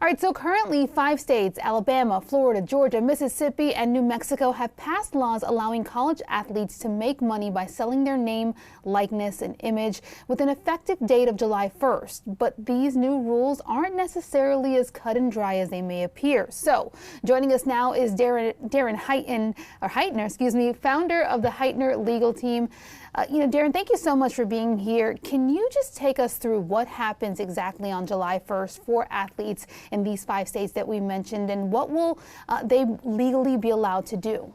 All right, so currently 5 states, Alabama, Florida, Georgia, Mississippi, and New Mexico have passed laws allowing college athletes to make money by selling their name, likeness, and image with an effective date of July 1st. But these new rules aren't necessarily as cut and dry as they may appear. So joining us now is Darren Heitner, founder of the Heitner legal team. Darren, thank you so much for being here. Can you just take us through what happens exactly on July 1st for athletes in these 5 states that we mentioned, and what will they legally be allowed to do?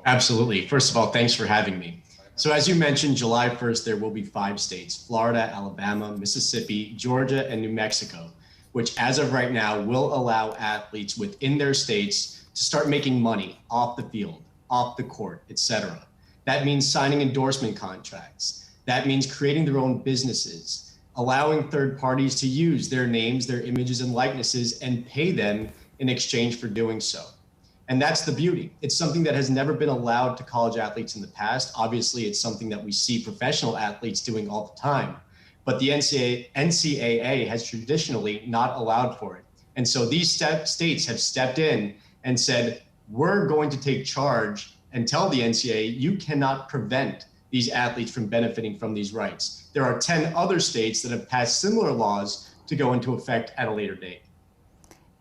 Absolutely. First of all, thanks for having me. So as you mentioned, July 1st, there will be 5 states, Florida, Alabama, Mississippi, Georgia, and New Mexico, which as of right now will allow athletes within their states to start making money off the field, off the court, etc. That means signing endorsement contracts. That means creating their own businesses, allowing third parties to use their names, their images and likenesses, and pay them in exchange for doing so. And that's the beauty. It's something that has never been allowed to college athletes in the past. Obviously, it's something that we see professional athletes doing all the time. But the NCAA has traditionally not allowed for it. And so these states have stepped in and said, we're going to take charge and tell the NCAA, you cannot prevent these athletes from benefiting from these rights. There are 10 other states that have passed similar laws to go into effect at a later date.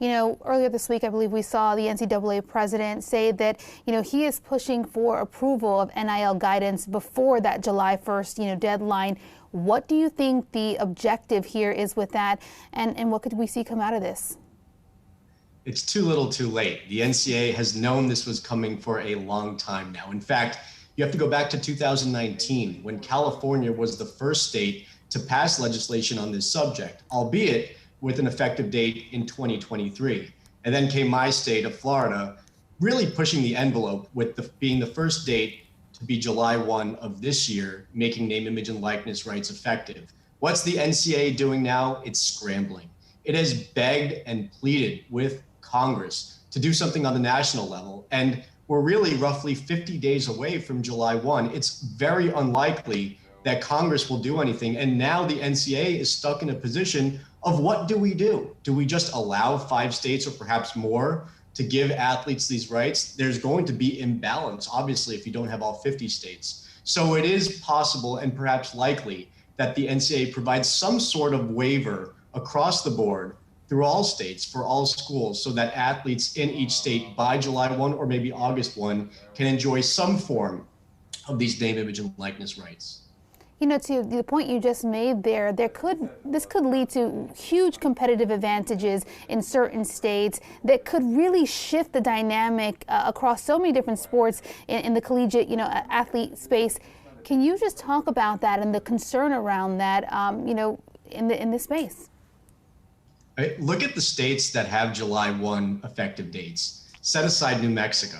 Earlier this week, I believe we saw the NCAA president say that, he is pushing for approval of NIL guidance before that July 1st, deadline. What do you think the objective here is with that, and what could we see come out of this? It's too little too late. The NCAA has known this was coming for a long time now. In fact, you have to go back to 2019 when California was the first state to pass legislation on this subject, albeit with an effective date in 2023. And then came my state of Florida, really pushing the envelope with being the first date to be July 1 of this year, making name, image, and likeness rights effective. What's the NCAA doing now? It's scrambling. It has begged and pleaded with Congress to do something on the national level. And we're really roughly 50 days away from July 1. It's very unlikely that Congress will do anything. And now the NCAA is stuck in a position of what do we do? Do we just allow 5 states or perhaps more to give athletes these rights? There's going to be imbalance, obviously, if you don't have all 50 states. So it is possible and perhaps likely that the NCAA provides some sort of waiver across the board through all states for all schools so that athletes in each state by July 1 or maybe August 1 can enjoy some form of these name, image, and likeness rights. To the point you just made there, this could lead to huge competitive advantages in certain states that could really shift the dynamic across so many different sports in the collegiate, athlete space. Can you just talk about that and the concern around that, in this space? Look at the states that have July 1 effective dates. Set aside New Mexico.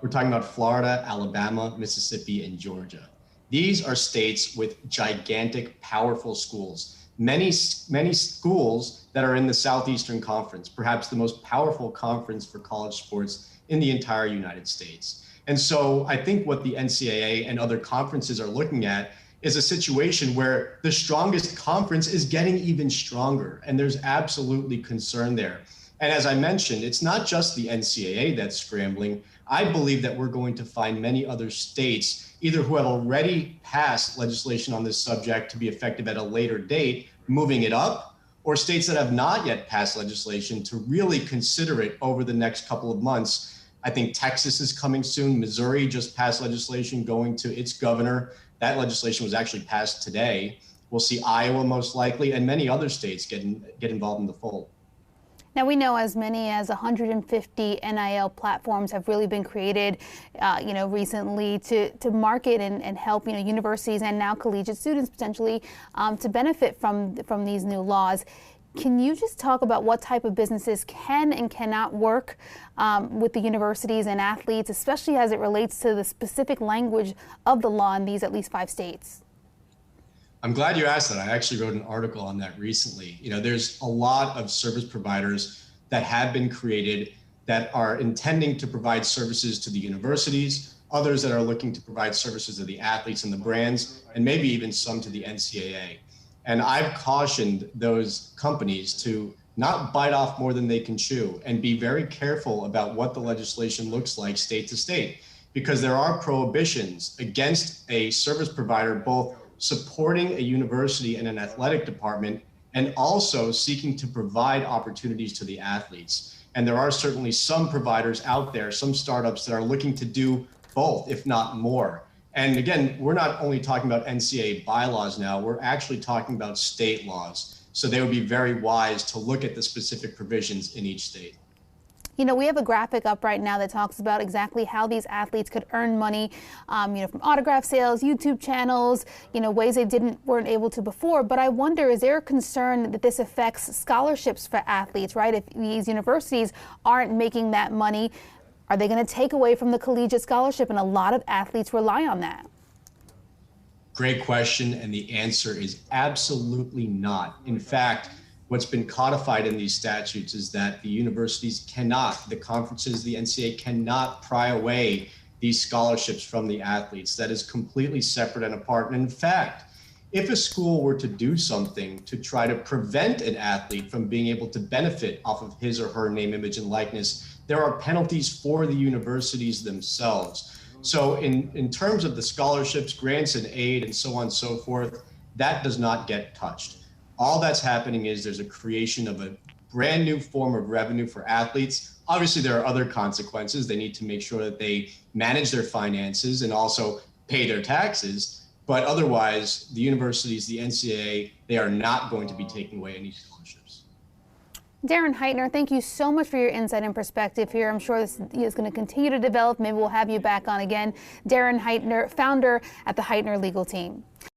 We're talking about Florida, Alabama, Mississippi, and Georgia. These are states with gigantic, powerful schools. Many schools that are in the Southeastern Conference, perhaps the most powerful conference for college sports in the entire United States. And so I think what the NCAA and other conferences are looking at is a situation where the strongest conference is getting even stronger. And there's absolutely concern there. And as I mentioned, it's not just the NCAA that's scrambling. I believe that we're going to find many other states, either who have already passed legislation on this subject to be effective at a later date, moving it up, or states that have not yet passed legislation to really consider it over the next couple of months. I think Texas is coming soon. Missouri just passed legislation going to its governor. That legislation was actually passed today. We'll see Iowa most likely, and many other states get involved in the fold. Now, we know as many as 150 NIL platforms have really been created, recently to market and help, universities and now collegiate students potentially to benefit from these new laws. Can you just talk about what type of businesses can and cannot work with the universities and athletes, especially as it relates to the specific language of the law in these at least 5 states? I'm glad you asked that. I actually wrote an article on that recently. There's a lot of service providers that have been created that are intending to provide services to the universities, others that are looking to provide services to the athletes and the brands, and maybe even some to the NCAA. And I've cautioned those companies to not bite off more than they can chew, and be very careful about what the legislation looks like state to state, because there are prohibitions against a service provider both supporting a university and an athletic department and also seeking to provide opportunities to the athletes. And there are certainly some providers out there, some startups that are looking to do both, if not more. And again, we're not only talking about NCAA bylaws now, we're actually talking about state laws. So they would be very wise to look at the specific provisions in each state. You know, we have a graphic up right now that talks about exactly how these athletes could earn money, from autograph sales, YouTube channels, ways they weren't able to before. But I wonder, is there a concern that this affects scholarships for athletes, right? If these universities aren't making that money, are they going to take away from the collegiate scholarship? And a lot of athletes rely on that. Great question. And the answer is absolutely not. In fact, what's been codified in these statutes is that the universities cannot, the conferences, the NCAA cannot pry away these scholarships from the athletes. That is completely separate and apart. And in fact, if a school were to do something to try to prevent an athlete from being able to benefit off of his or her name, image, and likeness, there are penalties for the universities themselves. So in terms of the scholarships, grants, and aid, and so on and so forth, that does not get touched. All that's happening is there's a creation of a brand new form of revenue for athletes. Obviously, there are other consequences. They need to make sure that they manage their finances and also pay their taxes. But otherwise, the universities, the NCAA, they are not going to be taking away any scholarships. Darren Heitner, thank you so much for your insight and perspective here. I'm sure this is going to continue to develop. Maybe we'll have you back on again. Darren Heitner, founder at the Heitner Legal Team.